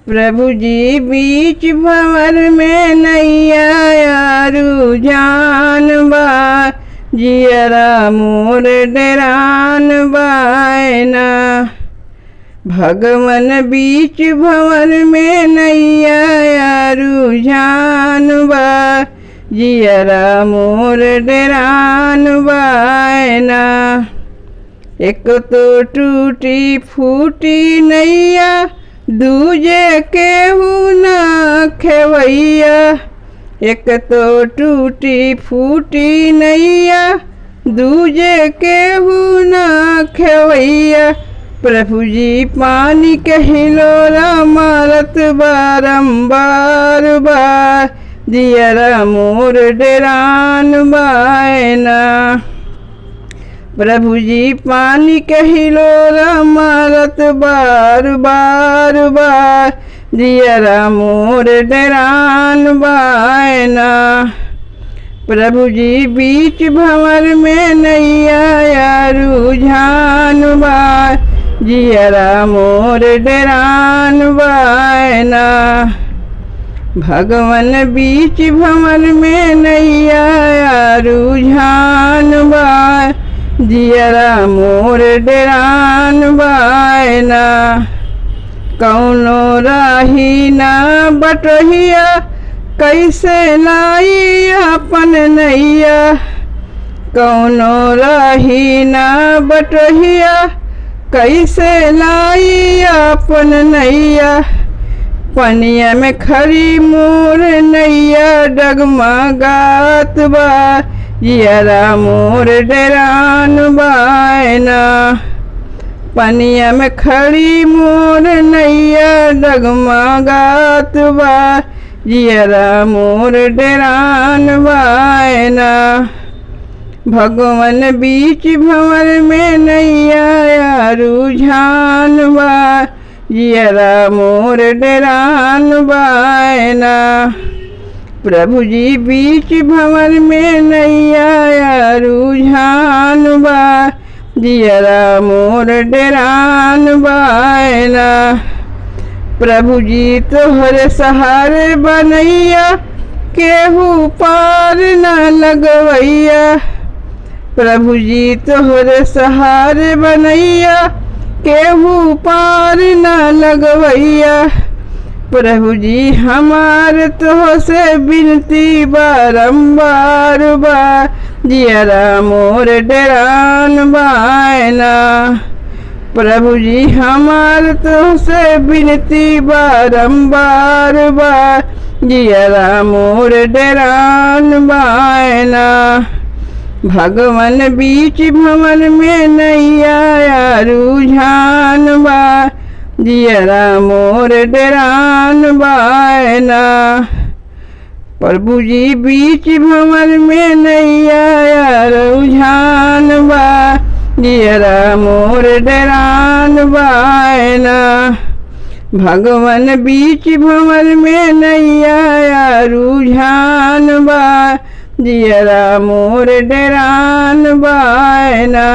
प्रभु जी बीच भंवर में नैया रुझान बा, जियरा मोर डेरान बायना। भगवन बीच भंवर में नैया रुझान बा, जियरा मोर डेरान बायना। एक तो टूटी फूटी नैया, दूजे केहू ना खेवैया। एक तो टूटी फूटी नैया, दूजे केहू ना खेवैया। प्रभु जी पानी के हिलोरा मारत बारंबार बार, जियरा मोर डेरान बायना। प्रभु जी पानी के हिलोरा मारत बार बार बार, जियरा मोर डेरान बायना। प्रभु जी बीच भंवर में नैया रुझान बा, जियरा मोर डेरान बायना। भगवन बीच भंवर में नैया रुझान बा, जियरा मोर डेरान बायना। कौनो राही ना बटहिया, कैसे लाई अपन नैया। कौनो राही ना बटहिया, कैसे लाई अपन नैया। पनिया में खड़ी मोर नैया डगमगात बा, जियरा मोर डेरान बायना। पनिया में खड़ी मोर नैया डगमगात बा, जियरा मोर डेरान बायना। भगवन बीच भंवर में नैया रुझान बा, जियरा मोर डेरान बायना। प्रभु जी बीच भंवर में नैया रुझान बा, जियरा मोर डेरान बायना। प्रभु जी तोहरे सहारे बनैया, केहू पार न लगवैया। प्रभु जी तोहरे सहारे बनैया, केहू पार न लगवैया। प्रभु जी हमार तो से बिनती बारंबार बा, जियरा मोर डेरान बायना। प्रभु जी हमार तो से बिनती बारंबार बा, जियरा मोर डेरान बायना। भगवन बीच भंवर में नैया रुझान बा, जियरा मोर डेरान बायना। प्रभु जी बीच भंवर में नैया रुझान बा, जियरा मोर डेरान बायना। भगवन बीच भंवर में नैया रुझान बा, जियरा मोर डेरान बायना।